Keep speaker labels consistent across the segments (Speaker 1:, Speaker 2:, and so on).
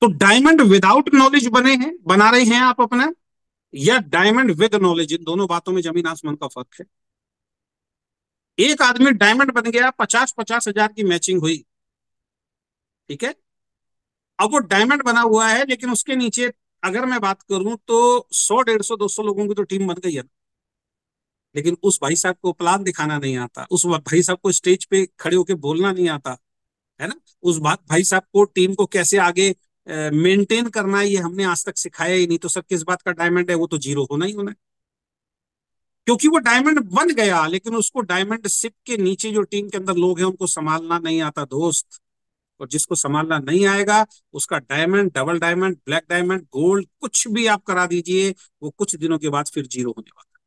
Speaker 1: तो diamond without knowledge बना रहे हैं आप अपना, या डायमंड विद नॉलेज? इन दोनों बातों में जमीन आसमान का फर्क है। एक आदमी डायमंड बन गया, 50-50 हजार की मैचिंग हुई, ठीक है। अब वो डायमंड बना हुआ है, लेकिन उसके नीचे अगर मैं बात करूं तो 100, 150, 200 लोगों की तो टीम बन गई है। लेकिन उस भाई साहब को प्लान दिखाना नहीं आता, उस भाई साहब को स्टेज पे खड़े होकर बोलना नहीं आता, है ना। उस बात भाई साहब को टीम को कैसे आगे मेंटेन करना है, ये हमने आज तक सिखाया ही नहीं। तो सर किस बात का डायमंड है? वो तो जीरो होना ही होना है। क्योंकि वो डायमंड बन गया, लेकिन उसको डायमंड शिप के नीचे जो टीम के अंदर लोग हैं उनको संभालना नहीं आता दोस्त। और जिसको संभालना नहीं आएगा, उसका diamond, double diamond, black diamond, gold, कुछ भी आप करा दीजिए, वो कुछ दिनों के बाद फिर जीरो होने वाला।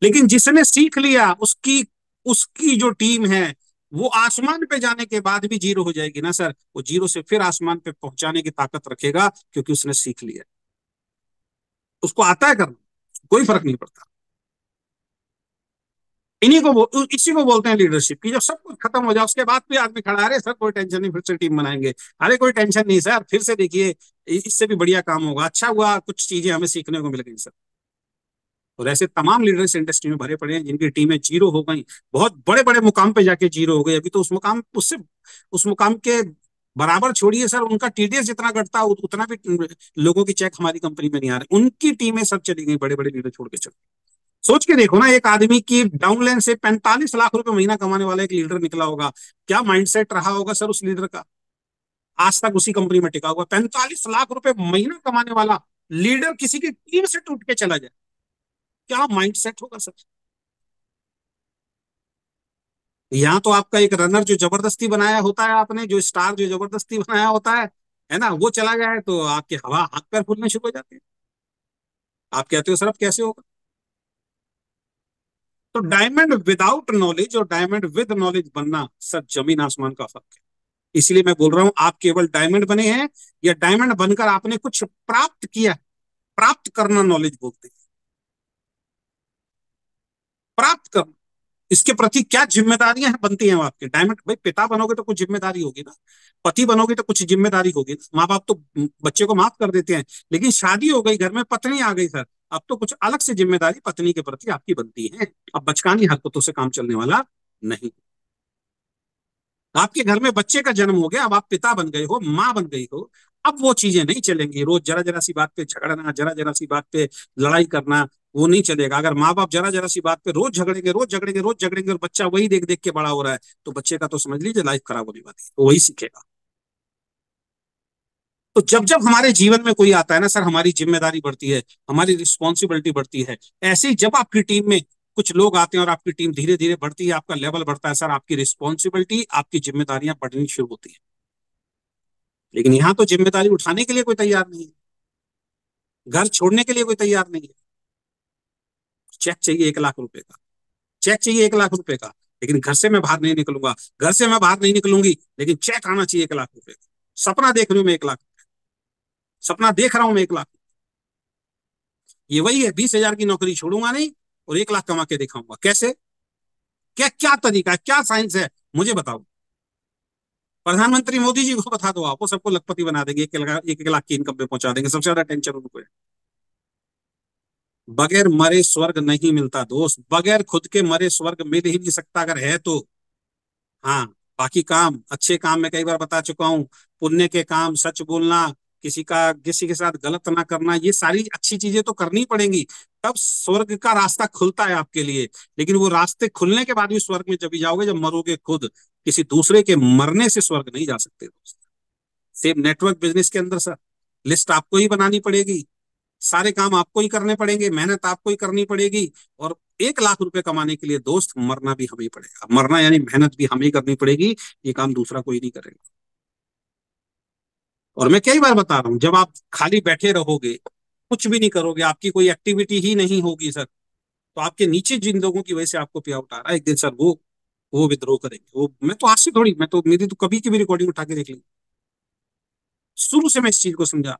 Speaker 1: लेकिन जिसने सीख लिया, उसकी उसकी जो टीम है, वो आसमान पे जाने के बाद भी जीरो हो जाएगी ना सर। वो जीरो से फिर आसमान पे पहुंचाने की ताकत रखेगा, क्योंकि उसने सीख लिया, उसको आता है करना, कोई फर्क नहीं पड़ता। इसी को बोलते हैं लीडरशिप की। जब सब कुछ खत्म हो जाए उसके बाद भी आदमी खड़ा, अरे सर कोई टेंशन नहीं, फिर से टीम बनाएंगे। अरे कोई टेंशन नहीं सर, फिर से देखिए, इससे भी बढ़िया काम होगा, अच्छा हुआ, कुछ चीजें हमें सीखने को मिल गई सर। और ऐसे तमाम लीडर्स इंडस्ट्री में भरे पड़े हैं जिनकी टीमें जीरो हो गई, बहुत बड़े बड़े मुकाम पे जाके जीरो हो गई। अभी तो उस मुकाम के बराबर छोड़िए सर, उनका टीडीएस जितना घटता उतना भी लोगों की चेक हमारी कंपनी में नहीं आ रहे, उनकी टीमें सब चली गई, बड़े बड़े लीडर छोड़ के चले। सोच के देखो ना, एक आदमी की डाउनलाइन से 45 लाख रुपए महीना कमाने वाला एक लीडर निकला होगा, क्या माइंडसेट रहा होगा सर उस लीडर का। आज तक उसी कंपनी में टिका हुआ, 45 लाख रुपए महीना कमाने वाला लीडर किसी की टीम से टूट के चला जाए, क्या माइंडसेट होगा सर। यहाँ तो आपका एक रनर जो जबरदस्ती बनाया होता है आपने, जो स्टार जो जबरदस्ती बनाया होता है ना, वो चला गया है तो आपके हवा हाथ पैर फूलने शुरू हो जाते हैं। आप कहते हो सर अब कैसे होगा। तो डायमंड विदाउट नॉलेज और डायमंड विद नॉलेज बनना सर जमीन आसमान का फर्क है। इसलिए मैं बोल रहा हूं, आप केवल डायमंड बने हैं, या डायमंड बनकर आपने कुछ प्राप्त किया। प्राप्त करना नॉलेज बोलते हैं, प्राप्त करना। इसके प्रति क्या जिम्मेदारियां बनती हैं आपके? डायमंड भाई, पिता बनोगे तो कुछ जिम्मेदारी होगी ना, पति बनोगे तो कुछ जिम्मेदारी होगी ना। माँ बाप तो बच्चे को माफ कर देते हैं, लेकिन शादी हो गई, घर में पत्नी आ गई सर, अब तो कुछ अलग से जिम्मेदारी पत्नी के प्रति आपकी बनती है। अब बचकानी हरकतों से काम चलने वाला नहीं। आपके घर में बच्चे का जन्म हो गया, अब आप पिता बन गए हो, माँ बन गई हो, अब वो चीजें नहीं चलेंगी। रोज जरा जरा सी बात पे झगड़ना, जरा जरा सी बात पे लड़ाई करना, वो नहीं चलेगा। अगर माँ बाप जरा जरा सी बात पे रोज झगड़ेंगे, रोज झगड़ेंगे, रोज झगड़ेंगे, और बच्चा वही देख देख के बड़ा हो रहा है, तो बच्चे का तो समझ लीजिए लाइफ खराब होने वाली है, तो वही सीखेगा। तो जब जब हमारे जीवन में कोई आता है ना सर, हमारी जिम्मेदारी बढ़ती है, हमारी रिस्पॉन्सिबिलिटी बढ़ती है। ऐसे ही जब आपकी टीम में कुछ लोग आते हैं और आपकी टीम धीरे धीरे बढ़ती है, आपका लेवल बढ़ता है सर, आपकी रिस्पॉन्सिबिलिटी, आपकी जिम्मेदारियां बढ़नी शुरू होती है। लेकिन यहाँ तो जिम्मेदारी उठाने के लिए कोई तैयार नहीं है, घर छोड़ने के लिए कोई तैयार नहीं है। चेक चाहिए 1 लाख रुपए का, चेक चाहिए 1 लाख रुपए का, लेकिन घर से मैं बाहर नहीं निकलूंगा, घर से मैं बाहर नहीं निकलूंगी, लेकिन चेक आना चाहिए 1 लाख रुपए का। सपना देख रही हूँ मैं 1 लाख, सपना देख रहा हूँ मैं 1 लाख। ये वही है, 20 हजार की नौकरी छोड़ूंगा नहीं, और 1 लाख कमा के दिखाऊंगा कैसे। क्या क्या तरीका है, क्या साइंस है, मुझे बताओ। प्रधानमंत्री मोदी जी को बता दो, आप वो सबको लखपति बना देंगे, 1 1 लाख की इनकम पे पहुंचा देंगे, सबसे ज्यादा टेंशन उनको है। बगैर मरे स्वर्ग नहीं मिलता दोस्त, बगैर खुद के मरे स्वर्ग मिल ही नहीं सकता, अगर है तो। हाँ, बाकी काम, अच्छे काम, मैं कई बार बता चुका हूँ, पुण्य के काम, सच बोलना, किसी के साथ गलत ना करना, ये सारी अच्छी चीजें तो करनी पड़ेंगी, तब स्वर्ग का रास्ता खुलता है आपके लिए। लेकिन वो रास्ते खुलने के बाद भी स्वर्ग में जब भी जाओगे, जब मरोगे खुद, किसी दूसरे के मरने से स्वर्ग नहीं जा सकते दोस्त। सेम नेटवर्क बिजनेस के अंदर सर, लिस्ट आपको ही बनानी पड़ेगी, सारे काम आपको ही करने पड़ेंगे, मेहनत आपको ही करनी पड़ेगी। और 1 लाख रुपए कमाने के लिए दोस्त मरना भी हमें ही पड़ेगा, मरना यानी मेहनत भी हमें ही करनी पड़ेगी, ये काम दूसरा कोई नहीं करेगा। और मैं कई बार बता रहा हूं, जब आप खाली बैठे रहोगे, कुछ भी नहीं करोगे, आपकी कोई एक्टिविटी ही नहीं होगी सर, तो आपके नीचे जिन लोगों की वजह से आपको पे आउट आ रहा है, एक दिन सर वो विद्रोह करेंगे। वो मैं तो आज से थोड़ी, मैं तो मेरी तो कभी की भी रिकॉर्डिंग उठा के देख ली, शुरू से मैं इस चीज को समझा।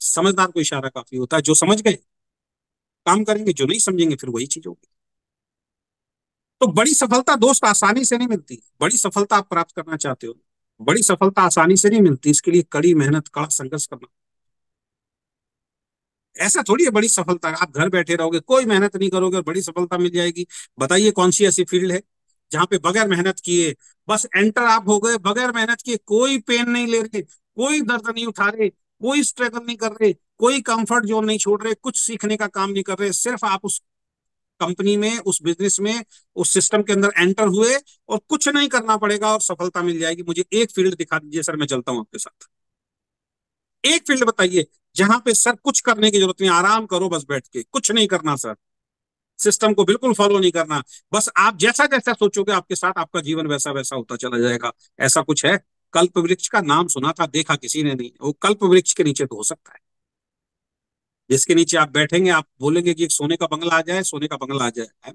Speaker 1: समझदार को इशारा काफी होता है, जो समझ गए काम करेंगे, जो नहीं समझेंगे फिर वही चीज होगी। तो बड़ी सफलता दोस्त आसानी से नहीं मिलती, बड़ी सफलता आप प्राप्त करना चाहते हो, बड़ी सफलता आसानी से नहीं मिलती, इसके लिए कड़ी मेहनत, कड़ा संघर्ष करना। ऐसा थोड़ी है बड़ी सफलता आप घर बैठे रहोगे, कोई मेहनत नहीं करोगे और बड़ी सफलता मिल जाएगी। बताइए कौन सी ऐसी फील्ड है जहां पे बगैर मेहनत किए बस एंटर आप हो गए, बगैर मेहनत किए, कोई पेन नहीं ले रहे, कोई दर्द नहीं उठा रहे, कोई स्ट्रगल नहीं कर रहे, कोई कंफर्ट जोन नहीं छोड़ रहे, कुछ सीखने का काम नहीं कर रहे, सिर्फ आप उस कंपनी में, उस बिजनेस में, उस सिस्टम के अंदर एंटर हुए और कुछ नहीं करना पड़ेगा और सफलता मिल जाएगी। मुझे एक फील्ड दिखा दीजिए सर, मैं चलता हूं आपके साथ। एक फील्ड बताइए जहां पे सर कुछ करने की जरूरत नहीं, आराम करो बस बैठ के, कुछ नहीं करना सर, सिस्टम को बिल्कुल फॉलो नहीं करना, बस आप जैसा जैसा सोचोगे आपके साथ आपका जीवन वैसा वैसा होता चला जाएगा। ऐसा कुछ है? कल्प वृक्ष का नाम सुना था, देखा किसी ने नहीं। वो कल्प वृक्ष के नीचे तो हो सकता है, जिसके नीचे आप बैठेंगे आप बोलेंगे कि एक सोने का बंगला आ जाए, सोने का बंगला आ जाए, है?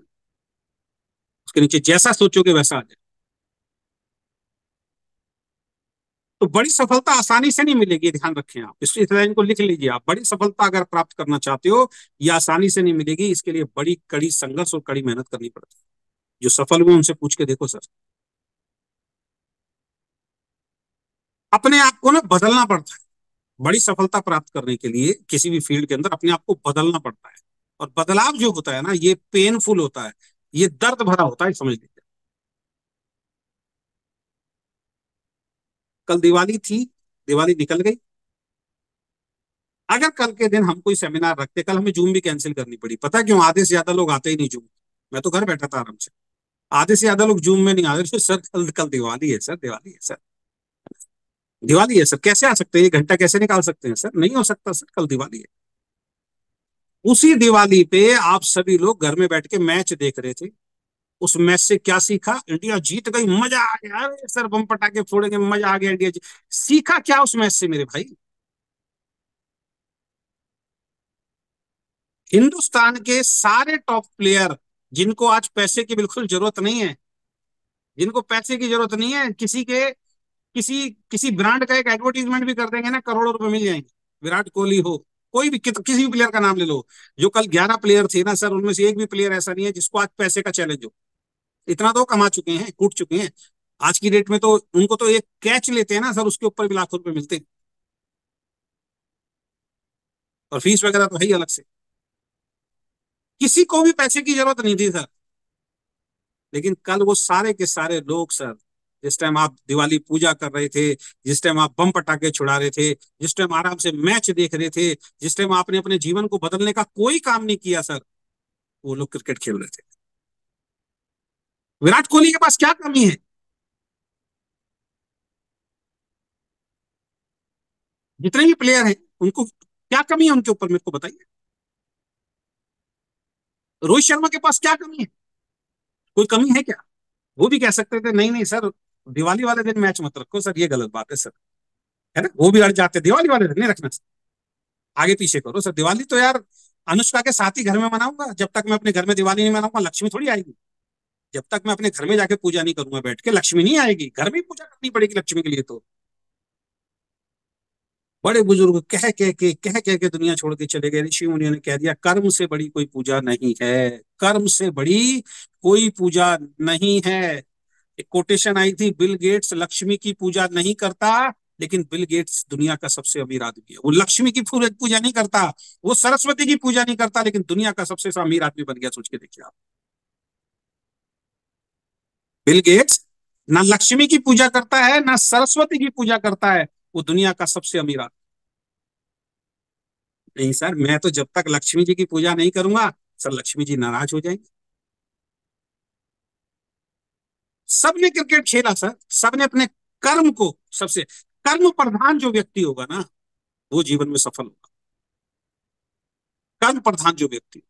Speaker 1: उसके नीचे जैसा सोचोगे वैसा आ जाए। तो बड़ी सफलता आसानी से नहीं मिलेगी, ध्यान रखें आप, इस लाइन को लिख लीजिए आप। बड़ी सफलता अगर प्राप्त करना चाहते हो, ये आसानी से नहीं मिलेगी, इसके लिए बड़ी कड़ी संघर्ष और कड़ी मेहनत करनी पड़ती है। जो सफल हुए उनसे पूछ के देखो सर। अपने आप को ना बदलना पड़ता है, बड़ी सफलता प्राप्त करने के लिए किसी भी फील्ड के अंदर अपने आप को बदलना पड़ता है। और बदलाव जो होता है ना, ये पेनफुल होता है, ये दर्द भरा होता है, समझ लीजिए। कल दिवाली थी, दिवाली निकल गई। अगर कल के दिन हम कोई सेमिनार रखते, कल हमें जूम भी कैंसिल करनी पड़ी, पता क्यों? आधे से ज्यादा लोग आते ही नहीं जूम। मैं तो घर बैठा था आराम से। आधे से ज्यादा लोग जूम में नहीं आ रहे सर, कल कल दिवाली है सर, दिवाली है सर, दिवाली है सर, कैसे आ सकते हैं, ये घंटा कैसे निकाल सकते हैं सर? नहीं हो सकता सर, कल दिवाली है। उसी दिवाली पे आप सभी लोग घर में बैठ के मैच देख रहे थे। उस मैच से क्या सीखा? इंडिया जीत गई, मजा आ गया, अरे सर बम पटाखे फोड़ेंगे, मजा आ गया, इंडिया जीत। सीखा क्या उस मैच से मेरे भाई? हिंदुस्तान के सारे टॉप प्लेयर, जिनको आज पैसे की बिल्कुल जरूरत नहीं है, जिनको पैसे की जरूरत नहीं है, किसी किसी ब्रांड का एक एडवर्टीजमेंट भी कर देंगे ना, करोड़ों रुपए मिल जाएंगे। विराट कोहली हो, कोई भी किसी भी प्लेयर का नाम ले लो। जो कल 11 प्लेयर थे ना सर, उनमें से एक भी प्लेयर ऐसा नहीं है जिसको आज पैसे का चैलेंज हो। इतना तो कमा चुके हैं, कूट चुके हैं। आज की डेट में तो उनको तो एक कैच लेते हैं ना सर, उसके ऊपर भी लाखों रुपए मिलते हैं, और फीस वगैरह तो है ही अलग से। किसी को भी पैसे की जरूरत नहीं थी सर। लेकिन कल वो सारे के सारे लोग सर, जिस टाइम आप दिवाली पूजा कर रहे थे, जिस टाइम आप बम पटाखे छुड़ा रहे थे, जिस टाइम आराम से मैच देख रहे थे, जिस टाइम आपने अपने जीवन को बदलने का कोई काम नहीं किया सर, वो लोग क्रिकेट खेल रहे थे। विराट कोहली के पास क्या कमी है? जितने भी प्लेयर हैं, उनको क्या कमी है उनके ऊपर, मेरे को बताइए। रोहित शर्मा के पास क्या कमी है? कोई कमी है क्या? वो भी कह सकते थे नहीं नहीं सर, दिवाली वाले दिन मैच मत रखो सर, ये गलत बात है सर, है ना? वो भी अड़ जाते, दिवाली वाले दिन नहीं रखना सर, आगे पीछे करो सर। दिवाली तो यार अनुष्का के साथ ही घर में मनाऊंगा, जब तक मैं अपने घर में दिवाली नहीं मनाऊंगा लक्ष्मी थोड़ी आएगी। जब तक मैं अपने घर में जाके पूजा नहीं करूंगा बैठ के, लक्ष्मी नहीं आएगी, घर में ही पूजा करनी पड़ेगी लक्ष्मी के लिए तो। बड़े बुजुर्ग कह के दुनिया छोड़ के चले गए, ऋषि मुनियों ने कह दिया कर्म से बड़ी कोई पूजा नहीं है, कर्म से बड़ी कोई पूजा नहीं है। एक कोटेशन आई थी, बिल गेट्स लक्ष्मी की पूजा नहीं करता, लेकिन बिल गेट्स दुनिया का सबसे अमीर आदमी है। वो लक्ष्मी की पूजा नहीं करता, वो सरस्वती की पूजा नहीं करता, लेकिन दुनिया का सबसे अमीर आदमी बन गया, सोच के देखिए आप। बिल गेट्स ना लक्ष्मी की पूजा करता है, ना सरस्वती की पूजा करता है, वो दुनिया का सबसे अमीर आदमी। नहीं सर, मैं तो जब तक लक्ष्मी जी की पूजा नहीं करूंगा सर, लक्ष्मी जी नाराज हो जाएंगे। सबने क्रिकेट खेला सर, सबने अपने कर्म को, सबसे कर्म प्रधान जो व्यक्ति होगा ना, वो जीवन में सफल होगा। कर्म प्रधान जो व्यक्ति,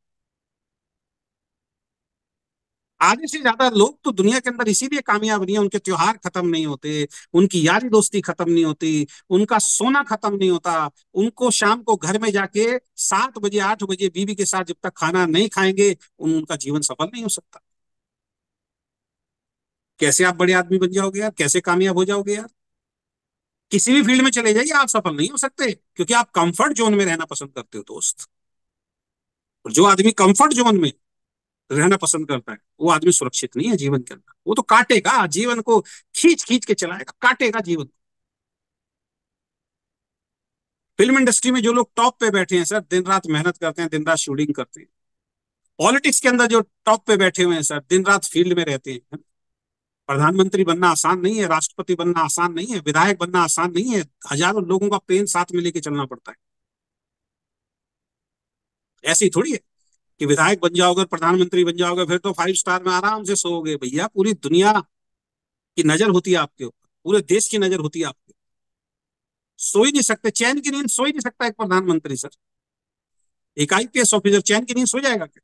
Speaker 1: आधे से ज्यादा लोग तो दुनिया के अंदर इसीलिए कामयाब नहीं है, उनके त्योहार खत्म नहीं होते, उनकी यारी दोस्ती खत्म नहीं होती, उनका सोना खत्म नहीं होता। उनको शाम को घर में जाके 7 बजे 8 बजे बीवी के साथ जब तक खाना नहीं खाएंगे, उनका जीवन सफल नहीं हो सकता। कैसे आप बड़े आदमी बन जाओगे यार, कैसे कामयाब हो जाओगे यार? किसी भी फील्ड में चले जाइए, आप सफल नहीं हो सकते, क्योंकि आप कंफर्ट जोन में रहना पसंद करते हो दोस्त। और जो आदमी कंफर्ट जोन में रहना पसंद करता है, वो आदमी सुरक्षित नहीं है जीवन के अंदर। वो तो काटेगा जीवन को, खींच खींच के चलाएगा, काटेगा जीवन। फिल्म इंडस्ट्री में जो लोग टॉप पे बैठे हैं सर, दिन रात मेहनत करते हैं, दिन रात शूटिंग करते हैं। पॉलिटिक्स के अंदर जो टॉप पे बैठे हुए हैं सर, दिन रात फील्ड में रहते हैं। प्रधानमंत्री बनना आसान नहीं है, राष्ट्रपति बनना आसान नहीं है, विधायक बनना आसान नहीं है। हजारों लोगों का पेन साथ में लेके चलना पड़ता है। ऐसे ही थोड़ी है कि विधायक बन जाओगे, प्रधानमंत्री बन जाओगे, फिर तो 5 स्टार में आराम से सोओगे। भैया पूरी दुनिया की नजर होती है आपके ऊपर, पूरे देश की नजर होती है आपके। सो ही नहीं सकते, चैन की नींद सो ही नहीं सकता एक प्रधानमंत्री सर। एक आईपीएस ऑफिसर चैन की नींद सो जाएगा क्या?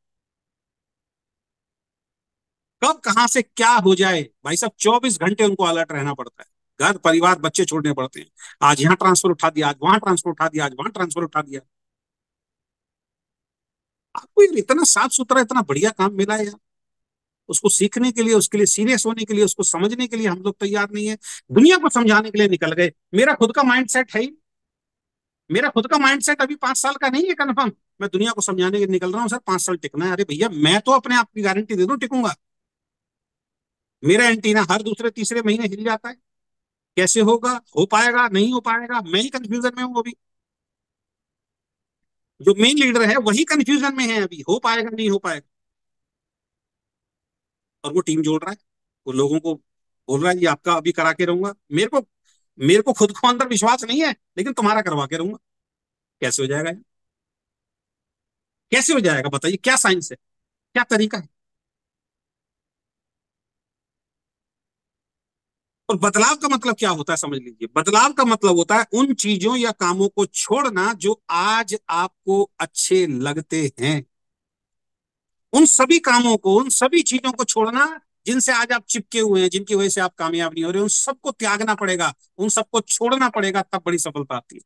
Speaker 1: कब कहां से क्या हो जाए भाई साहब, 24 घंटे उनको अलर्ट रहना पड़ता है। घर परिवार बच्चे छोड़ने पड़ते हैं। आज यहाँ ट्रांसफर उठा दिया, आज वहां ट्रांसफर उठा दिया, आज वहां ट्रांसफर उठा दिया। आपको यार इतना साफ सुथरा, इतना बढ़िया काम मिला है यार, उसको सीखने के लिए, उसके लिए सीरियस होने के लिए, उसको समझने के लिए हम लोग तैयार नहीं है। दुनिया को समझाने के लिए निकल गए। मेरा खुद का माइंड सेट है ही, मेरा खुद का माइंड सेट अभी 5 साल का नहीं है कन्फर्म। मैं दुनिया को समझाने के लिए निकल रहा हूँ सर, 5 साल टिकना है। अरे भैया मैं तो अपने आप की गारंटी दे दूं टिकूंगा। मेरा एंटीना हर दूसरे तीसरे महीने हिल जाता है। कैसे होगा, हो पाएगा नहीं हो पाएगा, मैं ही कंफ्यूजन में हूँ अभी। जो मेन लीडर है वही कंफ्यूजन में है अभी, हो पाएगा नहीं हो पाएगा। और वो टीम जोड़ रहा है, वो लोगों को बोल रहा है ये आपका अभी करा के रहूंगा। मेरे को खुद को अंदर विश्वास नहीं है, लेकिन तुम्हारा करवा के रहूंगा। कैसे हो जाएगा ये? कैसे हो जाएगा बताइए, क्या साइंस है, क्या तरीका है? और बदलाव का मतलब क्या होता है समझ लीजिए, बदलाव का मतलब होता है उन चीजों या कामों को छोड़ना जो आज आपको अच्छे लगते हैं। उन सभी कामों को, उन सभी चीजों को छोड़ना जिनसे आज आप चिपके हुए हैं, जिनकी वजह से आप कामयाब नहीं हो रहे, उन सबको त्यागना पड़ेगा, उन सबको छोड़ना पड़ेगा, तब बड़ी सफलता आती है।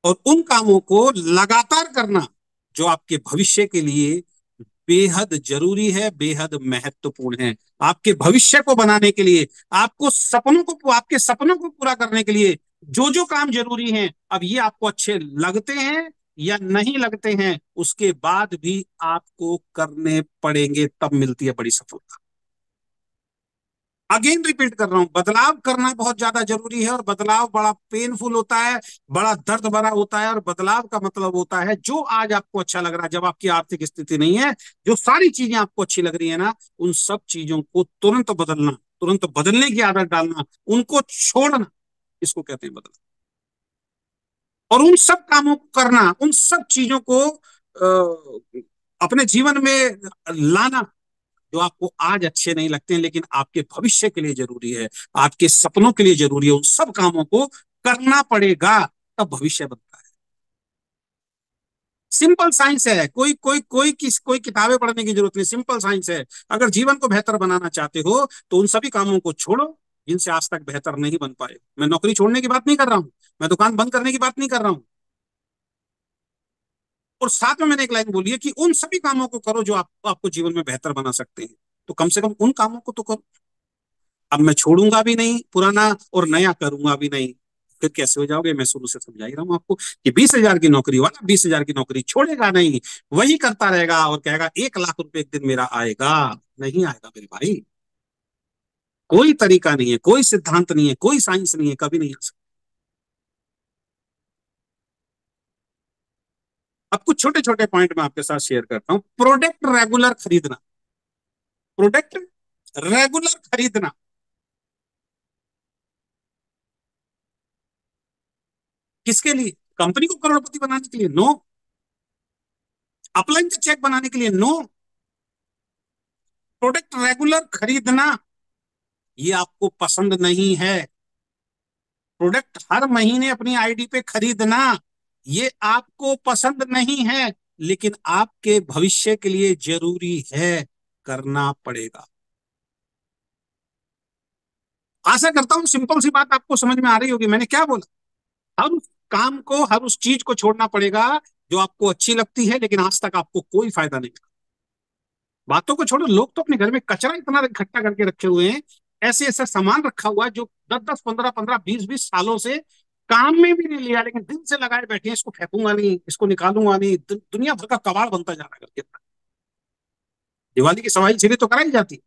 Speaker 1: और उन कामों को लगातार करना जो आपके भविष्य के लिए बेहद जरूरी है, बेहद महत्वपूर्ण है। आपके भविष्य को बनाने के लिए, आपके सपनों को पूरा करने के लिए जो जो काम जरूरी हैं, अब ये आपको अच्छे लगते हैं या नहीं लगते हैं, उसके बाद भी आपको करने पड़ेंगे, तब मिलती है बड़ी सफलता। अगेन रिपीट कर रहा हूं, बदलाव करना बहुत ज्यादा जरूरी है, और बदलाव बड़ा पेनफुल होता है, बड़ा दर्द भरा होता है। और बदलाव का मतलब होता है जो आज आपको अच्छा लग रहा है, जब आपकी आर्थिक स्थिति नहीं है, जो सारी चीजें आपको अच्छी लग रही है ना, उन सब चीजों को तुरंत बदलना, तुरंत बदलने की आदत डालना, उनको छोड़ना, इसको कहते हैं बदलाव। और उन सब कामों को करना, उन सब चीजों को अपने जीवन में लाना जो आपको आज अच्छे नहीं लगते हैं, लेकिन आपके भविष्य के लिए जरूरी है, आपके सपनों के लिए जरूरी है। उन सब कामों को करना पड़ेगा, तब भविष्य बनता है। सिंपल साइंस है, कोई किताबें पढ़ने की जरूरत नहीं, सिंपल साइंस है। अगर जीवन को बेहतर बनाना चाहते हो तो उन सभी कामों को छोड़ो जिनसे आज तक बेहतर नहीं बन पाए। मैं नौकरी छोड़ने की बात नहीं कर रहा हूं, मैं दुकान बंद करने की बात नहीं कर रहा हूं। और साथ में मैंने एक लाइन बोली है कि उन सभी कामों को करो जो आपको जीवन में बेहतर बना सकते हैं। तो कम से कम उन कामों को तो करो। अब मैं छोड़ूंगा भी नहीं पुराना और नया करूंगा भी नहीं, फिर कैसे हो जाओगे? मैं शुरू से समझा ही रहा हूं आपको कि 20,000 की नौकरी वाला 20,000 की नौकरी छोड़ेगा नहीं, वही करता रहेगा और कहेगा 1 लाख रुपए एक दिन मेरा आएगा। नहीं आएगा मेरे भाई। कोई तरीका नहीं है, कोई सिद्धांत नहीं है, कोई साइंस नहीं है, कभी नहीं आ सकता। अब कुछ छोटे छोटे पॉइंट मैं आपके साथ शेयर करता हूं। प्रोडक्ट रेगुलर खरीदना, प्रोडक्ट रेगुलर खरीदना किसके लिए? कंपनी को करोड़पति बनाने के लिए? नो। अपलाइन का चेक बनाने के लिए? नो। प्रोडक्ट रेगुलर खरीदना ये आपको पसंद नहीं है। प्रोडक्ट हर महीने अपनी आईडी पे खरीदना ये आपको पसंद नहीं है, लेकिन आपके भविष्य के लिए जरूरी है, करना पड़ेगा। आशा करता हूं सिंपल सी बात आपको समझ में आ रही होगी। मैंने क्या बोला? हर उस काम को, हर उस चीज को छोड़ना पड़ेगा जो आपको अच्छी लगती है, लेकिन आज तक आपको कोई फायदा नहीं। बातों को छोड़ो, लोग तो अपने घर में कचरा इतना इकट्ठा करके रखे हुए हैं, ऐसे ऐसा सामान रखा हुआ है जो 10 10 15 15 20 20 सालों से काम में भी नहीं लिया, लेकिन दिल से लगाए बैठे हैं, इसको फेंकूंगा नहीं, इसको निकालूंगा नहीं, दुनिया भर का कबाड़ बनता जा रहा है करके। दिवाली की सफाई इसीलिए तो कराई जाती है।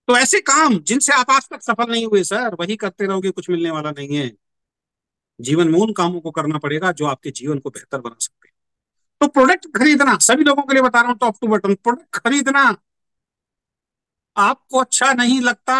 Speaker 1: तो ऐसे काम जिनसे आप आज तक सफल नहीं हुए सर, वही करते रहोगे, कुछ मिलने वाला नहीं है। जीवन में उन कामों को करना पड़ेगा जो आपके जीवन को बेहतर बना सकते हैं। तो प्रोडक्ट खरीदना, सभी लोगों के लिए बता रहा हूं, टॉप टू बटन, प्रोडक्ट खरीदना आपको अच्छा नहीं लगता,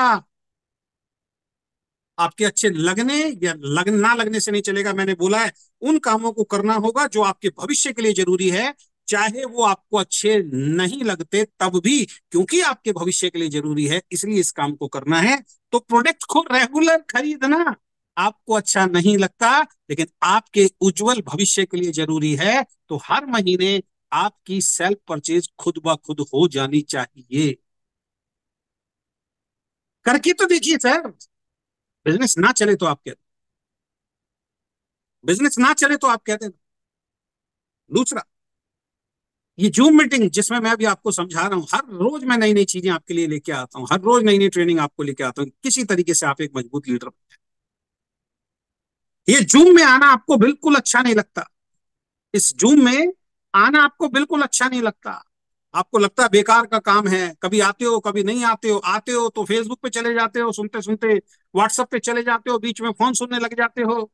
Speaker 1: आपके अच्छे लगने या ना लगने से नहीं चलेगा। मैंने बोला है उन कामों को करना होगा जो आपके भविष्य के लिए जरूरी है, चाहे वो आपको अच्छे नहीं लगते तब भी, क्योंकि आपके भविष्य के लिए जरूरी है, इसलिए इस काम को करना है। तो प्रोडक्ट को रेगुलर खरीदना आपको अच्छा नहीं लगता, लेकिन आपके उज्जवल भविष्य के लिए जरूरी है, तो हर महीने आपकी सेल्फ परचेज खुद ब खुद हो जानी चाहिए। करके तो देखिए सर। बिजनेस ना चले तो आप कहते, बिजनेस ना चले तो आप कहते हैं। दूसरा, ये जूम मीटिंग जिसमें मैं भी आपको समझा रहा हूं, हर रोज मैं नई नई चीजें आपके लिए लेके आता हूं, हर रोज नई नई ट्रेनिंग आपको लेके आता हूं, किसी तरीके से आप एक मजबूत लीडर। ये जूम में आना आपको बिल्कुल अच्छा नहीं लगता, इस जूम में आना आपको बिल्कुल अच्छा नहीं लगता, आपको लगता है बेकार का काम है, कभी आते हो कभी नहीं आते हो, आते हो तो फेसबुक पे चले जाते हो सुनते सुनते, व्हाट्सएप पे चले जाते हो, बीच में फोन सुनने लग जाते हो।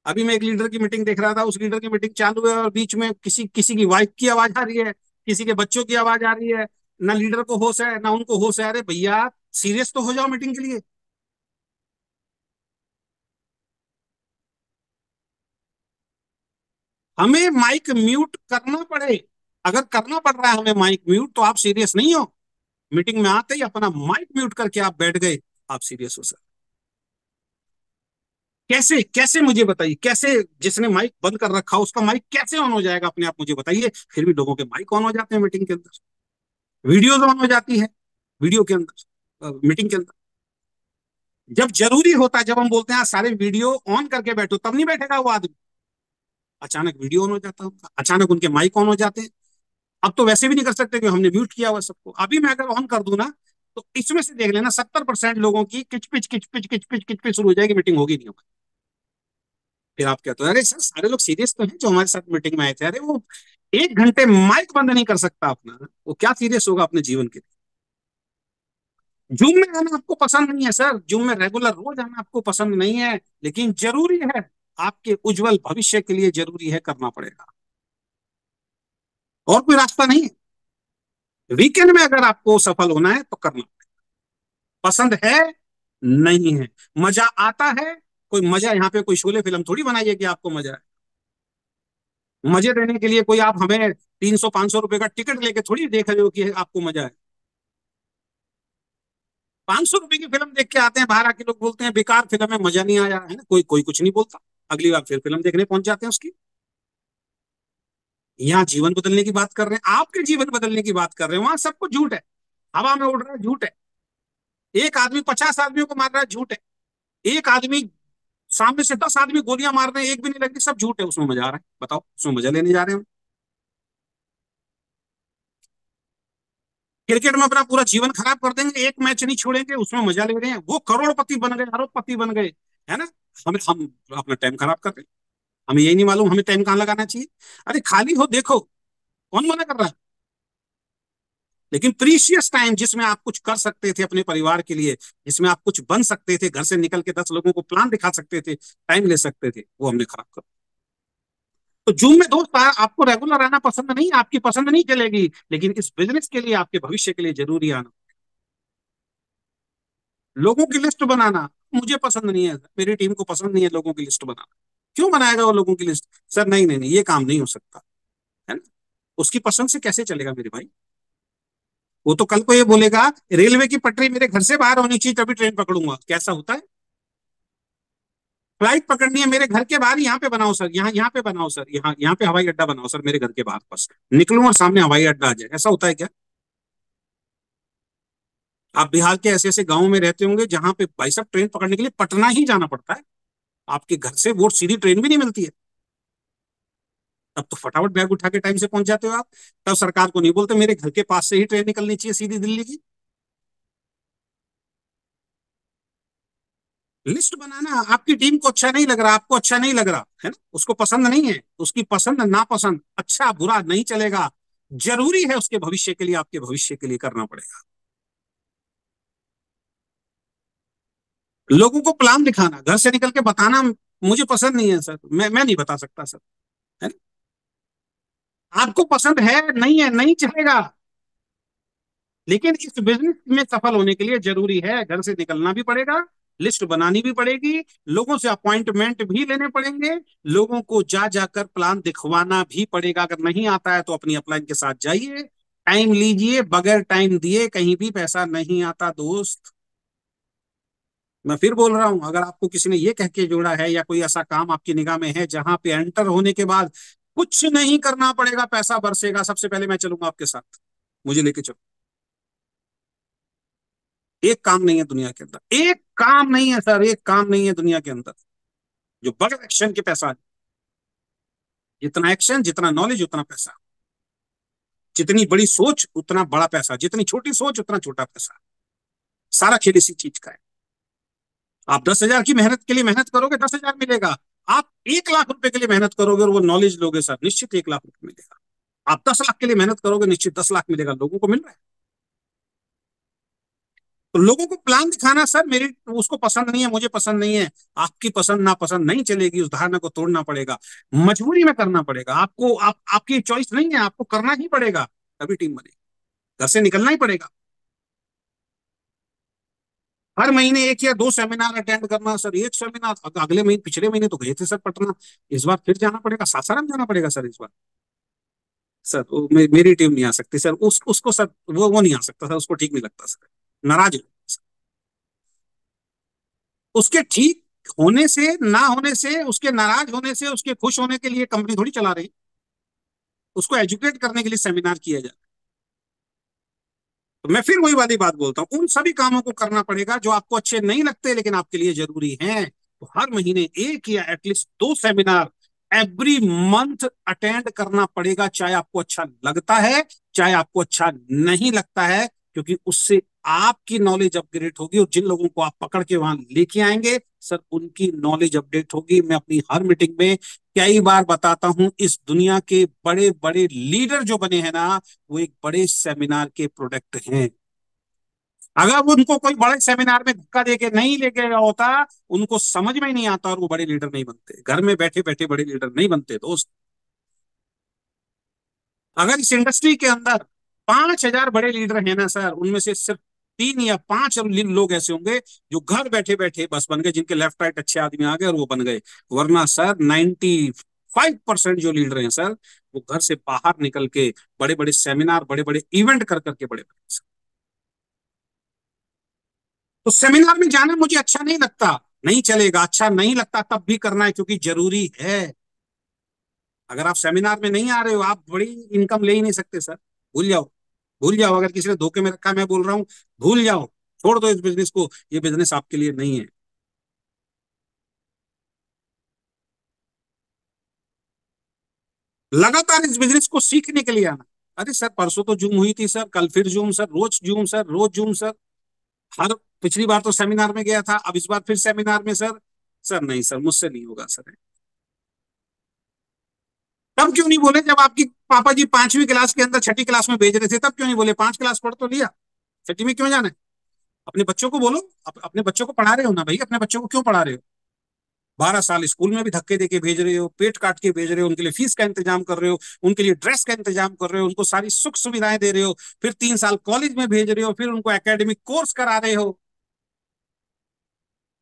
Speaker 1: अभी मैं एक लीडर की मीटिंग देख रहा था, उस लीडर की मीटिंग चालू है और बीच में किसी किसी की वाइफ की आवाज आ रही है, किसी के बच्चों की आवाज आ रही है, ना लीडर को होश है ना उनको होश है। अरे भैया, सीरियस तो हो जाओ मीटिंग के लिए। हमें माइक म्यूट करना पड़े, अगर करना पड़ रहा है हमें माइक म्यूट, तो आप सीरियस नहीं हो। मीटिंग में आते ही अपना माइक म्यूट करके आप बैठ गए, आप सीरियस हो सर। कैसे कैसे मुझे बताइए, कैसे जिसने माइक बंद कर रखा हो उसका माइक कैसे ऑन हो जाएगा अपने आप, मुझे बताइए। फिर भी लोगों के माइक ऑन हो जाते हैं मीटिंग के अंदर, वीडियोज ऑन हो जाती है वीडियो के अंदर, मीटिंग के अंदर। जब जरूरी होता है, जब हम बोलते हैं सारे वीडियो ऑन करके बैठो, तब नहीं बैठेगा वो आदमी। अचानक वीडियो ऑन हो जाता है, अचानक उनके माइक ऑन हो जाते हैं। अब तो वैसे भी नहीं कर सकते कि हमने म्यूट किया हुआ सबको। अभी मैं अगर ऑन कर दूं ना, तो इसमें से देख लेना 70% लोगों की किचपिच किचपिच किचपिच किचपिच शुरू हो जाएगी, मीटिंग होगी नहीं होगी। फिर आप कहते हो अरे सर सारे लोग सीरियस तो हैं जो हमारे साथ मीटिंग में आए थे, अरे वो 1 घंटे माइक बंद नहीं कर सकता अपना, वो क्या सीरियस होगा अपने जीवन के लिए। जूम में आना आपको पसंद नहीं है सर, जूम में रेगुलर रोज आना आपको पसंद नहीं है, लेकिन जरूरी है, आपके उज्जवल भविष्य के लिए जरूरी है, करना पड़ेगा, और कोई रास्ता नहीं है। वीकेंड में अगर आपको सफल होना है तो करना पसंद है, नहीं है, मजा आता है। कोई मजा यहाँ पे कोई शोले फिल्म थोड़ी बनाई है कि आपको मजा है। मजे देने के लिए कोई आप हमें 300-500 रुपए का टिकट लेके थोड़ी देख रहे हो कि आपको मजा है। 500 रुपए की फिल्म देख के आते हैं, बाहर आके लोग बोलते हैं बेकार फिल्म है, मजा नहीं आया है ना, कोई कोई कुछ नहीं बोलता, अगली बार फिर फिल्म देखने पहुंच जाते हैं उसकी। यहाँ जीवन बदलने की बात कर रहे हैं, आपके जीवन बदलने की बात कर रहे हैं, वहां सब कुछ झूठ है, हवा में उड़ रहा है, झूठ है। एक आदमी 50 आदमियों को मार रहा है, झूठ है। एक आदमी सामने से 10 आदमी गोलियां मार रहे हैं, एक भी नहीं लगती, सब झूठ है, उसमें मजा आ रहा है, बताओ उसमें मजा लेने जा रहे हैं हम। क्रिकेट में अपना पूरा जीवन खराब कर देंगे, एक मैच नहीं छोड़ेंगे, उसमें मजा ले रहे हैं, वो करोड़पति बन गए, अरबपति बन गए, है ना। हम अपना टाइम खराब कर रहे हैं, हमें यही नहीं मालूम हमें टाइम कहाँ लगाना चाहिए। अरे खाली हो देखो, कौन मना कर रहा है। लेकिन प्रीशियस टाइम जिसमें आप कुछ कर सकते थे अपने परिवार के लिए, जिसमें आप कुछ बन सकते थे, घर से निकल के 10 लोगों को प्लान दिखा सकते थे, टाइम ले सकते थे, वो हमने खराब कर। तो जूम में दोस्त आपको रेगुलर आना पसंद नहीं, आपकी पसंद नहीं चलेगी, लेकिन इस बिजनेस के लिए, आपके भविष्य के लिए जरूरी आना। लोगों की लिस्ट बनाना मुझे पसंद नहीं है, मेरी टीम को पसंद नहीं है लोगों की लिस्ट बनाना। क्यों बनाएगा वो लोगों की लिस्ट? सर नहीं नहीं नहीं, ये काम नहीं हो सकता, है ना। उसकी पसंद से कैसे चलेगा मेरे भाई? वो तो कल को ये बोलेगा रेलवे की पटरी मेरे घर से बाहर होनी चाहिए तभी ट्रेन पकड़ूंगा, कैसा होता है? फ्लाइट पकड़नी है मेरे घर के बाहर, यहाँ पे बनाओ सर, यहाँ यहाँ पे बनाओ सर, यहाँ यहाँ पे हवाई अड्डा बनाओ सर, मेरे घर के बाहर, बस निकलूं और सामने हवाई अड्डा आ जाए, ऐसा होता है क्या? आप बिहार के ऐसे ऐसे गांव में रहते होंगे जहां पे भाई साहब ट्रेन पकड़ने के लिए पटना ही जाना पड़ता है, आपके घर से वो सीधी ट्रेन भी नहीं मिलती है। तब तो फटाफट बैग उठा के टाइम से पहुंच जाते हो आप, तब सरकार को नहीं बोलते मेरे घर के पास से ही ट्रेन निकलनी चाहिए सीधी दिल्ली की। लिस्ट बनाना, आपकी टीम को अच्छा नहीं लग रहा, आपको अच्छा नहीं लग रहा है ना, उसको पसंद नहीं है, उसकी पसंद नापसंद अच्छा बुरा नहीं चलेगा, जरूरी है उसके भविष्य के लिए, आपके भविष्य के लिए करना पड़ेगा। लोगों को प्लान दिखाना, घर से निकल के बताना मुझे पसंद नहीं है सर, मैं नहीं बता सकता सर, है ना? आपको पसंद है नहीं है नहीं चलेगा, लेकिन इस बिजनेस में सफल होने के लिए जरूरी है घर से निकलना भी पड़ेगा, लिस्ट बनानी भी पड़ेगी, लोगों से अपॉइंटमेंट भी लेने पड़ेंगे, लोगों को जा जाकर प्लान दिखवाना भी पड़ेगा। अगर नहीं आता है तो अपनी अपलाइन के साथ जाइए, टाइम लीजिए, बगैर टाइम दिए कहीं भी पैसा नहीं आता दोस्त। मैं फिर बोल रहा हूं, अगर आपको किसी ने ये कह के जोड़ा है या कोई ऐसा काम आपकी निगाह में है जहां पे एंटर होने के बाद कुछ नहीं करना पड़ेगा, पैसा बरसेगा, सबसे पहले मैं चलूंगा आपके साथ, मुझे लेके चलो। एक काम नहीं है दुनिया के अंदर, एक काम नहीं है सर, एक काम नहीं है दुनिया के अंदर जो बगैर एक्शन के पैसा। जितना एक्शन जितना नॉलेज उतना पैसा, जितनी बड़ी सोच उतना बड़ा पैसा, जितनी छोटी सोच उतना छोटा पैसा, सारा खेल इसी चीज का है। आप 10,000 की मेहनत के लिए मेहनत करोगे 10,000 मिलेगा, आप 1 लाख रुपए के लिए मेहनत करोगे और वो नॉलेज लोगे सर, निश्चित 1 लाख रुपए मिलेगा। आप 10 लाख के लिए मेहनत करोगे, निश्चित 10 लाख मिलेगा, लोगों को मिल रहा है। तो लोगों को प्लान दिखाना सर, मेरी उसको पसंद नहीं है, मुझे पसंद नहीं है, आपकी पसंद नापसंद नहीं चलेगी, उस धारणा को तोड़ना पड़ेगा, मजबूरी में करना पड़ेगा आपको, आपकी चॉइस नहीं है, आपको करना ही पड़ेगा, तभी टीम बनेगी, घर से निकलना ही पड़ेगा। हर महीने एक या दो सेमिनार अटेंड करना सर, एक सेमिनार, अगले महीने पिछले महीने तो गए थे सर पटना, इस बार फिर जाना पड़ेगा, सासाराम जाना पड़ेगा सर इस बार। सर मेरी टीम नहीं आ सकती सर, उसको सर वो नहीं आ सकता सर, उसको ठीक नहीं लगता सर, नाराज हो, उसके ठीक होने से ना होने से, उसके नाराज होने से, उसके खुश होने के लिए कंपनी थोड़ी चला रही, उसको एजुकेट करने के लिए सेमिनार किया जाए। तो मैं फिर वही वाली बात बोलता हूँ, उन सभी कामों को करना पड़ेगा जो आपको अच्छे नहीं लगते लेकिन आपके लिए जरूरी हैं। तो हर महीने एक या एटलीस्ट दो सेमिनार एवरी मंथ अटेंड करना पड़ेगा, चाहे आपको अच्छा लगता है चाहे आपको अच्छा नहीं लगता है, क्योंकि उससे आपकी नॉलेज अपग्रेड होगी और जिन लोगों को आप पकड़ के वहां लेके आएंगे सर, उनकी नॉलेज अपडेट होगी। मैं अपनी हर मीटिंग में कई बार बताता हूं, इस दुनिया के बड़े बड़े लीडर जो बने हैं ना, वो एक बड़े सेमिनार के प्रोडक्ट हैं। अगर वो उनको कोई बड़े सेमिनार में धक्का देके नहीं लेके गया होता, उनको समझ में ही नहीं आता और वो बड़े लीडर नहीं बनते, घर में बैठे बैठे बड़े लीडर नहीं बनते दोस्त। अगर इस इंडस्ट्री के अंदर 5,000 बड़े लीडर हैं ना सर, उनमें से सिर्फ 3 या 5 लोग ऐसे होंगे जो घर बैठे बैठे बस बन गए, जिनके लेफ्ट राइट अच्छे आदमी आ गए और वो बन गए। वरना सर 95% जो लीडर हैं सर, वो घर से बाहर निकल के बड़े बड़े सेमिनार बड़े बड़े इवेंट कर करके बड़े बड़े। तो सेमिनार में जाना मुझे अच्छा नहीं लगता, नहीं चलेगा, अच्छा नहीं लगता तब भी करना है क्योंकि जरूरी है। अगर आप सेमिनार में नहीं आ रहे हो, आप बड़ी इनकम ले ही नहीं सकते सर, भूल जाओ, भूल जाओ, अगर किसी ने धोखे में रखा है, मैं बोल रहा हूँ भूल जाओ, छोड़ दो इस बिजनेस को, ये बिजनेस आपके लिए नहीं है। लगातार इस बिजनेस को सीखने के लिए आना। अरे सर परसों तो जूम हुई थी सर, कल फिर जूम सर, रोज जूम सर, रोज जूम सर, हर पिछली बार तो सेमिनार में गया था, अब इस बार फिर सेमिनार में सर। सर नहीं सर, मुझसे नहीं होगा सर। तब क्यों नहीं बोले जब आपकी पापा जी 5वीं क्लास के अंदर 6ठी क्लास में भेज रहे थे, तब क्यों नहीं बोले 5 क्लास पढ़ तो लिया, 6ठी में क्यों जाना है? अपने बच्चों को बोलो, अपने बच्चों को पढ़ा रहे हो ना भाई, अपने बच्चों को क्यों पढ़ा रहे हो? 12 साल स्कूल में भी धक्के देके भेज रहे हो, पेट काट के भेज रहे हो, उनके लिए फीस का इंतजाम कर रहे हो, उनके लिए ड्रेस का इंतजाम कर रहे हो, उनको सारी सुख सुविधाएं दे रहे हो, फिर 3 साल कॉलेज में भेज रहे हो, फिर उनको एकेडमिक कोर्स करा रहे हो,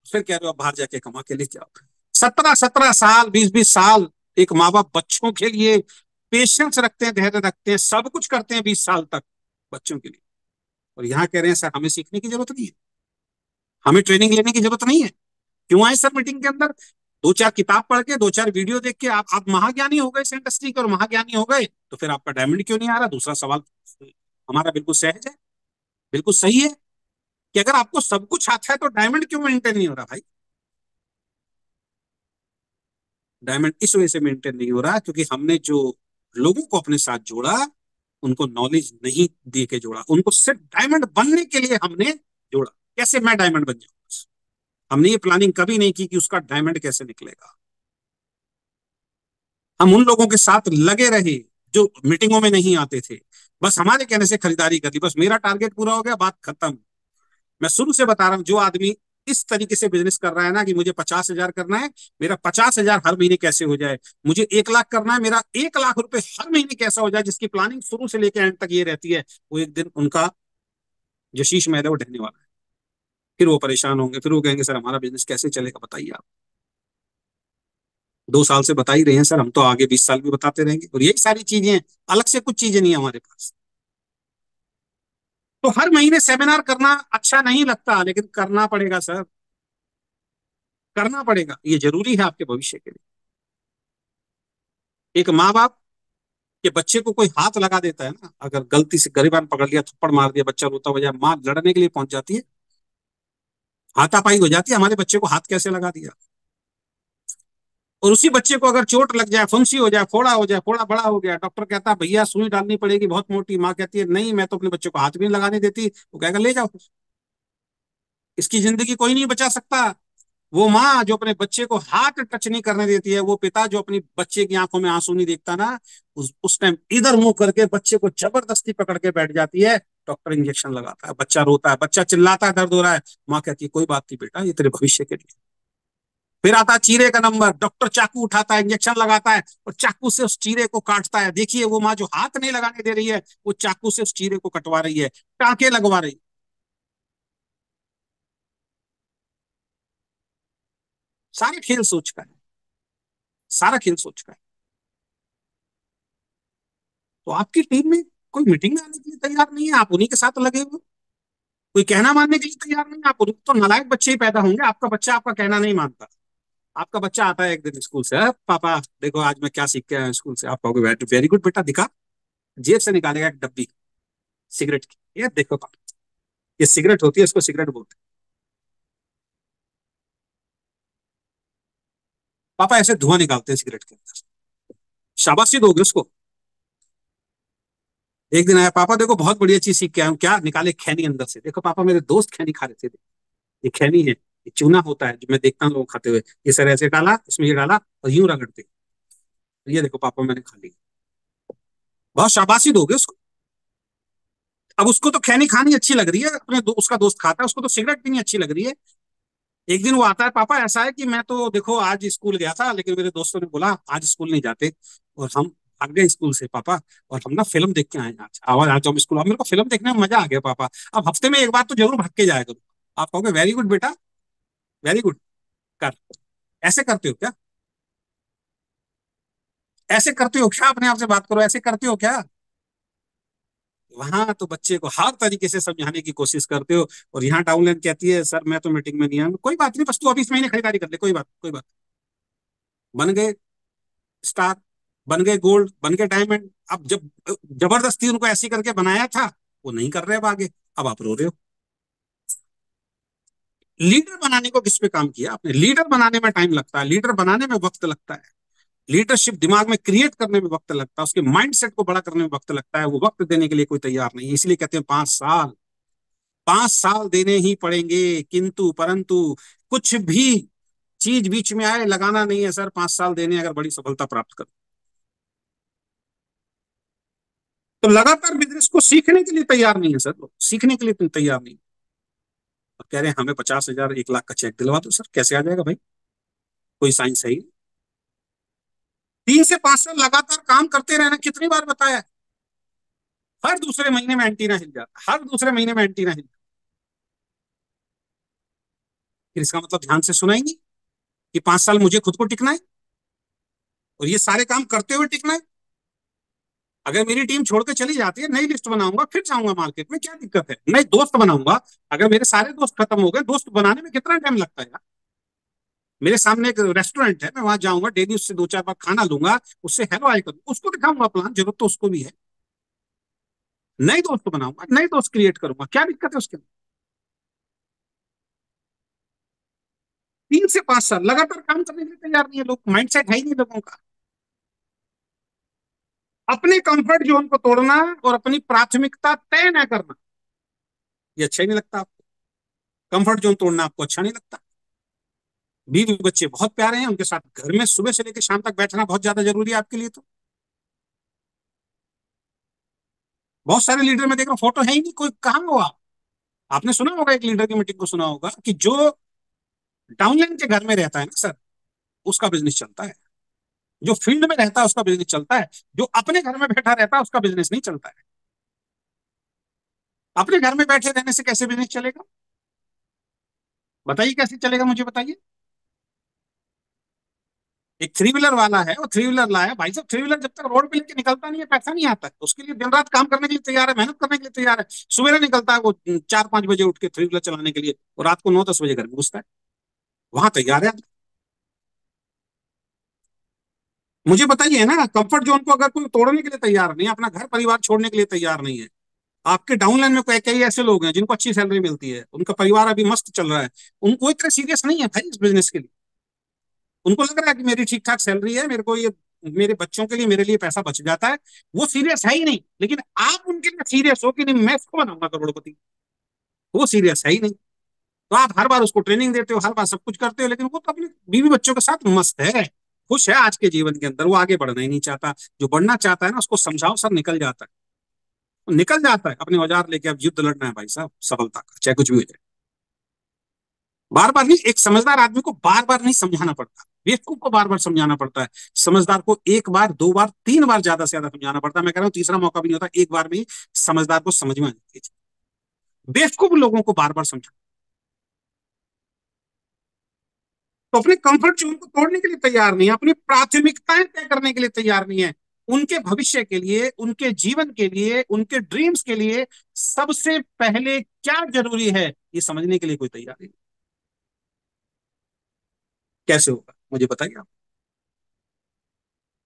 Speaker 1: फिर कह रहे हो अब बाहर जाके कमा के लेके आओ। 17-17 साल, 20-20 साल एक माँ बाप बच्चों के लिए पेशेंस रखते हैं, धैर्य रखते हैं, सब कुछ करते हैं 20 साल तक बच्चों के लिए, और यहाँ कह रहे हैं सर हमें सीखने की जरूरत नहीं है, हमें ट्रेनिंग लेने की जरूरत नहीं है। क्यों आए सर मीटिंग के अंदर? 2-4 किताब पढ़ के, 2-4 वीडियो देख के आप महाज्ञानी हो गए इस इंडस्ट्री के, और महाज्ञानी हो गए तो फिर आपका डायमंड क्यों नहीं आ रहा? दूसरा सवाल हमारा बिल्कुल सहज है, बिल्कुल सही है, कि अगर आपको सब कुछ आता है तो डायमंड क्यों मेंटेन नहीं हो रहा भाई? डायमंड इस वजह से मेंटेन नहीं हो रहा क्योंकि हमने जो लोगों को अपने साथ जोड़ा, उनको नॉलेज नहीं दे के जोड़ा, उनको सिर्फ डायमंड बनने के लिए हमने जोड़ा। कैसे मैं डायमंड बन जाऊं, हमने ये प्लानिंग कभी नहीं की कि उसका डायमंड कैसे निकलेगा। हम उन लोगों के साथ लगे रहे जो मीटिंगों में नहीं आते थे, बस हमारे कहने से खरीदारी कर ली, बस मेरा टारगेट पूरा हो गया, बात खत्म। मैं शुरू से बता रहा हूं, जो आदमी इस तरीके से बिजनेस कर रहा है ना कि मुझे 50,000 करना है, मेरा 50,000 हर महीने कैसे हो जाए, मुझे 1 लाख करना है, मेरा 1 लाख रुपए हर महीने कैसा हो जाए, जिसकी प्लानिंग शुरू से लेकर एंड तक ये रहती है, वो एक दिन उनका जो शीश महल है वो ढहने वाला है। फिर वो परेशान होंगे, फिर वो कहेंगे सर हमारा बिजनेस कैसे चलेगा बताइए आप। 2 साल से बता ही रहे हैं सर, हम तो आगे 20 साल भी बताते रहेंगे, और यही सारी चीजें हैं, अलग से कुछ चीजें नहीं है हमारे पास। तो हर महीने सेमिनार करना अच्छा नहीं लगता, लेकिन करना पड़ेगा सर, करना पड़ेगा, ये जरूरी है आपके भविष्य के लिए। एक माँ बाप के बच्चे को कोई हाथ लगा देता है ना, अगर गलती से गरिबान पकड़ लिया, थप्पड़ मार दिया, बच्चा रोता हो जाए, माँ लड़ने के लिए पहुंच जाती है, हाथापाई हो जाती है, हमारे बच्चे को हाथ कैसे लगा दिया। और उसी बच्चे को अगर चोट लग जाए, फुंसी हो जाए, फोड़ा हो जाए, फोड़ा बड़ा हो गया, डॉक्टर कहता है भैया सुई डालनी पड़ेगी बहुत मोटी, माँ कहती है नहीं मैं तो अपने बच्चे को हाथ भी नहीं लगाने देती, वो कहेगा ले जाओ, इसकी जिंदगी कोई नहीं बचा सकता। वो माँ जो अपने बच्चे को हाथ टच नहीं करने देती है, वो पिता जो अपनी बच्चे की आंखों में आंसू नहीं देखता ना, उस टाइम इधर मुंह करके बच्चे को जबरदस्ती पकड़ के बैठ जाती है, डॉक्टर इंजेक्शन लगाता है, बच्चा रोता है, बच्चा चिल्लाता है, दर्द हो रहा है, माँ कहती है कोई बात नहीं बेटा ये तेरे भविष्य के लिए। फिर आता है चीरे का नंबर, डॉक्टर चाकू उठाता है, इंजेक्शन लगाता है, और चाकू से उस चीरे को काटता है, देखिए वो माँ जो हाथ नहीं लगाने दे रही है, वो चाकू से उस चीरे को कटवा रही है, टांके लगवा रही है। सारे खेल सोच का है, सारा खेल सोच का है। तो आपकी टीम में कोई मीटिंग में आने के लिए तैयार नहीं है, आप उन्हीं के साथ लगे हुए, कोई कहना मानने के लिए तैयार नहीं है, आप तो नालायक बच्चे ही पैदा होंगे, आपका बच्चा आपका कहना नहीं मानता। आपका बच्चा आता है एक दिन स्कूल से, पापा देखो आज मैं क्या सीख के आया स्कूल से, आप कहोगे वेरी गुड बेटा दिखा, जेब से निकालेगा एक डब्बी सिगरेट की, ये देखो पापा, ये सिगरेट होती है, इसको सिगरेट बोलते हैं, पापा ऐसे धुआं निकालते हैं सिगरेट के अंदर, शाबाशी दोगे उसको। एक दिन आया, पापा देखो बहुत बढ़िया चीज सीख के आया हूँ, क्या निकाले, खैनी अंदर से, देखो पापा मेरे दोस्त खैनी खा रहे थे, ये खैनी है, ये चूना होता है जो मैं देखता हूँ लोग खाते हुए, ये सर ऐसे डाला इसमें, ये डाला और यूं रगड़ते, ये देखो पापा मैंने खा ली, बहुत शाबाशी दोगे उसको। अब उसको तो खैनी खानी अच्छी लग रही है, उसका दोस्त खाता है, उसको तो सिगरेट पीनी अच्छी लग रही है। एक दिन वो आता है, पापा ऐसा है कि मैं तो देखो आज स्कूल गया था, लेकिन मेरे दोस्तों ने बोला आज स्कूल नहीं जाते, और हम भाग गए स्कूल से पापा, और हम ना फिल्म देख के आए आज, आवाज आज हम स्कूल, अब मेरे को फिल्म देखने में मजा आ गया पापा, अब हफ्ते में एक बार तो जरूर भाग के जाया करो। आप कहोगे वेरी गुड बेटा, वेरी गुड, कर, ऐसे करते हो क्या, ऐसे करते हो क्या, अपने आप से बात करो, ऐसे करते हो क्या। वहां तो बच्चे को हर तरीके से समझाने की कोशिश करते हो, और यहाँ डाउनलाइन कहती है सर मैं तो मीटिंग में नहीं आया, कोई बात नहीं, बस तू अभी इस महीने खरीदारी कर ले, कोई बात कोई बात। बन गए स्टार, बन गए गोल्ड, बन गए डायमंड, अब जब जबरदस्ती उनको ऐसी करके बनाया था, वो नहीं कर रहे अब आगे, अब आप रो रहे हो। लीडर बनाने को किस पे काम किया आपने, लीडर बनाने में टाइम लगता है, लीडर बनाने में वक्त लगता है, लीडरशिप दिमाग में क्रिएट करने में वक्त लगता है, उसके माइंडसेट को बड़ा करने में वक्त लगता है, वो वक्त देने के लिए कोई तैयार नहीं है, इसलिए कहते हैं 5 साल, 5 साल देने ही पड़ेंगे, किंतु परंतु कुछ भी चीज बीच में आए लगाना नहीं है सर, 5 साल देने अगर बड़ी सफलता प्राप्त कर। तो लगातार बिजनेस को सीखने के लिए तैयार नहीं है सर, लोग सीखने के लिए तैयार नहीं, और कह रहे हैं हमें 50,000 1 लाख का चेक दिलवा दो, सर कैसे आ जाएगा भाई, कोई साइंस है ही। 3 से 5 साल लगातार काम करते रहना, कितनी बार बताया, हर दूसरे महीने में एंटीना हिल जाता, हर दूसरे महीने में एंटीना हिल, फिर इसका मतलब ध्यान से सुनाएंगी कि 5 साल मुझे खुद को टिकना है, और ये सारे काम करते हुए टिकना है। अगर मेरी टीम छोड़ के चली जाती है, नई लिस्ट बनाऊंगा, फिर जाऊंगा मार्केट में, क्या दिक्कत है, नए दोस्त बनाऊंगा। अगर मेरे सारे दोस्त खत्म हो गए, दोस्त बनाने में कितना टाइम लगता है यार, मेरे सामने एक रेस्टोरेंट है, मैं वहां जाऊंगा डेली, उससे 2 4 बार खाना लूंगा, उससे हेलो हाय करूंगा, उसको दिखाऊंगा प्लान, जरूरत तो उसको भी है, नए दोस्त बनाऊंगा, नए दोस्त क्रिएट करूंगा, क्या दिक्कत है उसके अंदर। 3 से 5 साल लगातार काम करने के लिए तैयार नहीं है लोग, माइंडसेट है ही नहीं लोगों का। अपने कंफर्ट जोन को तोड़ना और अपनी प्राथमिकता तय न करना, ये अच्छा ही नहीं लगता आपको, कंफर्ट जोन तोड़ना आपको अच्छा नहीं लगता। बीवी बच्चे बहुत प्यारे हैं, उनके साथ घर में सुबह से लेकर शाम तक बैठना बहुत ज्यादा जरूरी है आपके लिए। तो बहुत सारे लीडर में देख रहा हूँ फोटो है ही नहीं, कोई कहाँ हो आप। आपने सुना होगा, एक लीडर की मीटिंग को सुना होगा कि जो डाउनलाइन के घर में रहता है ना सर, उसका बिजनेस चलता है। जो फील्ड में रहता है उसका बिजनेस चलता है। जो अपने घर में बैठा रहता है उसका बिजनेस नहीं चलता है। अपने घर में बैठे रहने से कैसे बिजनेस चलेगा? बताइए कैसे चलेगा, मुझे बताइए। एक थ्री व्हीलर वाला है, वो थ्री व्हीलर लाया भाई साहब, थ्री व्हीलर जब तक रोड पे लेके निकलता नहीं है पैसा नहीं आता है। उसके लिए दिन रात काम करने के लिए तैयार है, मेहनत करने के लिए तैयार है। सवेरे निकलता है वो 4-5 बजे उठ के थ्री व्हीलर चलाने के लिए, और रात को 9-10 बजे घर में घुसता है। वहां तैयार है। मुझे बताइए ना, कंफर्ट जोन को अगर कोई तोड़ने के लिए तैयार नहीं है, अपना घर परिवार छोड़ने के लिए तैयार नहीं है। आपके डाउनलाइन में कई कई ऐसे लोग हैं जिनको अच्छी सैलरी मिलती है, उनका परिवार अभी मस्त चल रहा है, उनको इतना सीरियस नहीं है भाई इस बिजनेस के लिए। उनको लग रहा है कि मेरी ठीक ठाक सैलरी है, मेरे को ये मेरे बच्चों के लिए मेरे लिए पैसा बच जाता है। वो सीरियस है ही नहीं। लेकिन आप उनके लिए सीरियस हो कि नहीं मैं इसको बनाऊंगा करोड़पति, वो सीरियस है ही नहीं। तो आप हर बार उसको ट्रेनिंग देते हो, हर बार सब कुछ करते हो, लेकिन वो तो अपने बीवी बच्चों के साथ मस्त है, खुश है आज के जीवन के अंदर, वो आगे बढ़ना ही नहीं चाहता। जो बढ़ना चाहता है ना उसको समझाओ सर, निकल जाता है। वो निकल जाता है अपने औजार लेके, अब युद्ध लड़ना है भाई साहब सफलता का, चाहे कुछ भी हो जाए। बार बार नहीं, एक समझदार आदमी को बार बार नहीं समझाना पड़ता, बेवकूफ को बार बार समझाना पड़ता है। समझदार को एक बार, दो बार, 3 बार ज्यादा से ज्यादा समझाना पड़ता है। मैं कह रहा हूँ तीसरा मौका भी नहीं होता, एक बार में ही समझदार को समझ में आ जाती है। बेवकूफ लोगों को बार बार समझा। तो अपने कंफर्ट जोन को तोड़ने के लिए तैयार नहीं है, अपनी प्राथमिकताएं तय करने के लिए तैयार नहीं है। उनके भविष्य के लिए, उनके जीवन के लिए, उनके ड्रीम्स के लिए सबसे पहले क्या जरूरी है, ये समझने के लिए कोई तैयार नहीं। कैसे होगा मुझे बताइए आप।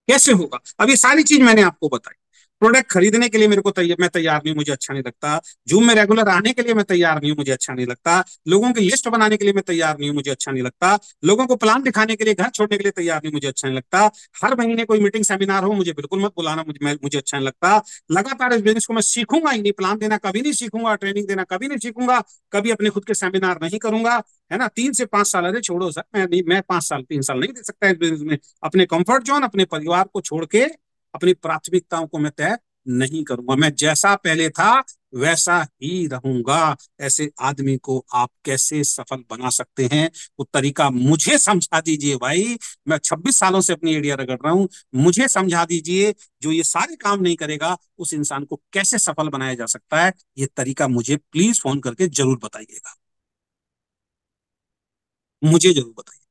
Speaker 1: कैसे होगा? अब ये सारी चीज मैंने आपको बताई। प्रोडक्ट खरीदने के लिए मेरे को तैयार, मैं तैयार नहीं हूं, मुझे अच्छा नहीं लगता। जूम में रेगुलर आने के लिए मैं तैयार नहीं हूं, मुझे अच्छा नहीं लगता। लोगों की लिस्ट बनाने के लिए मैं तैयार नहीं हूं, मुझे अच्छा नहीं लगता। लोगों को प्लान दिखाने के लिए, घर छोड़ने के लिए तैयार नहीं, मुझे अच्छा नहीं लगता। हर महीने कोई मीटिंग सेमिनार हो, मुझे बिल्कुल मत बुलाना, मुझे अच्छा नहीं लगता। लगातार इस बिजनेस को मैं सीखूंगा ही नहीं, प्लान देना कभी नहीं सीखूंगा, ट्रेनिंग देना कभी नहीं सीखूंगा, कभी अपने खुद के सेमिनार नहीं करूंगा। है ना, 3 से 5 साल, अरे छोड़ो सर, मैं नहीं, मैं 5 साल 3 साल नहीं दे सकता इस बिजनेस में। अपने कंफर्ट जोन, अपने परिवार को छोड़ के अपनी प्राथमिकताओं को मैं तय नहीं करूंगा। मैं जैसा पहले था वैसा ही रहूंगा। ऐसे आदमी को आप कैसे सफल बना सकते हैं? वो तरीका मुझे समझा दीजिए भाई। मैं 26 सालों से अपनी एरिया रगड़ रहा हूं, मुझे समझा दीजिए। जो ये सारे काम नहीं करेगा उस इंसान को कैसे सफल बनाया जा सकता है, ये तरीका मुझे प्लीज फोन करके जरूर बताइएगा, मुझे जरूर बताइए।